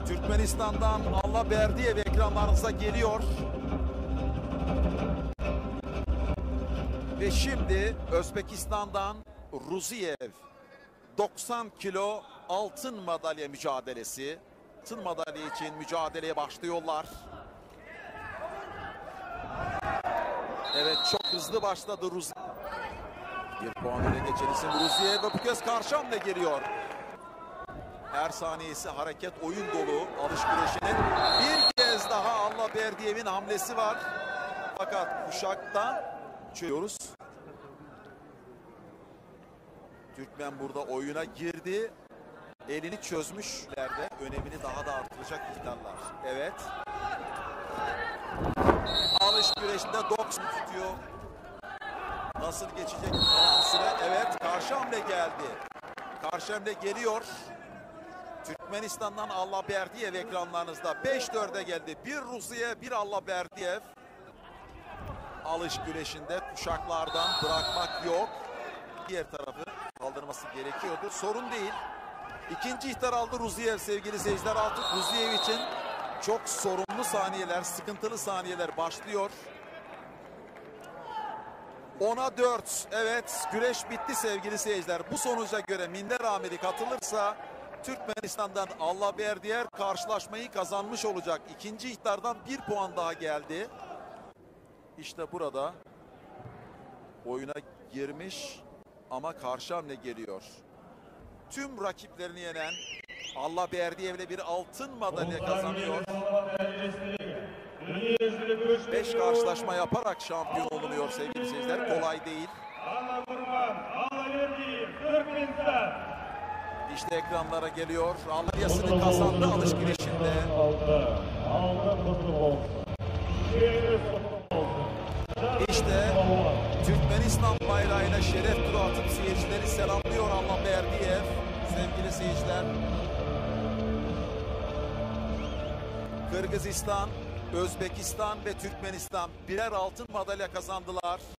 Türkmenistan'dan Allaberdiyev ekranlarınıza geliyor. Ve şimdi Özbekistan'dan Ruziyev 90 kilo altın madalya mücadelesi. Altın madalya için mücadeleye başlıyorlar. Evet, çok hızlı başladı Ruziyev. Bir puan öne geçen isim Ruziyev ve bu kez karşı hamle geliyor. Her saniyesi hareket, oyun dolu alış güreşinin. Bir kez daha Allaberdiyev'in hamlesi var. Fakat kuşaktan çözüyoruz. Türkmen burada oyuna girdi. Elini çözmüşlerde. Önemini daha da artıracak ihtarlar. Evet. Alış güreşinde 90 tutuyor. Nasıl geçecek kalan süre? Evet, karşı hamle geldi. Karşı hamle geliyor. Türkmenistan'dan Allaberdiyev ekranlarınızda 5-4'e geldi. Bir Ruziyev, bir Allaberdiyev. Alış güreşinde kuşaklardan bırakmak yok. Diğer tarafı kaldırması gerekiyordu. Sorun değil. İkinci ihtar aldı Ruziyev sevgili seyirciler. Artık Ruziyev için çok sorumlu saniyeler, sıkıntılı saniyeler başlıyor. 10'a 4. Evet, güreş bitti sevgili seyirciler. Bu sonuca göre Minder Amiri katılırsa Türkmenistan'dan Allaberdiyev karşılaşmayı kazanmış olacak. İkinci ihtardan bir puan daha geldi. İşte burada oyuna girmiş ama karşı hamle geliyor. Tüm rakiplerini yenen Allaberdiyev'le bir altın madalya kazanıyor. 5 karşılaşma yaparak şampiyon olunuyor sevgili seyirciler. Kolay değil. İşte ekranlara geliyor. Allabyasını kazandı alış girişinde. İşte Türkmenistan bayrağıyla şeref turu atıp seyircileri selamlıyor Allaberdiyev. Sevgili seyirciler. Kırgızistan, Özbekistan ve Türkmenistan birer altın madalya kazandılar.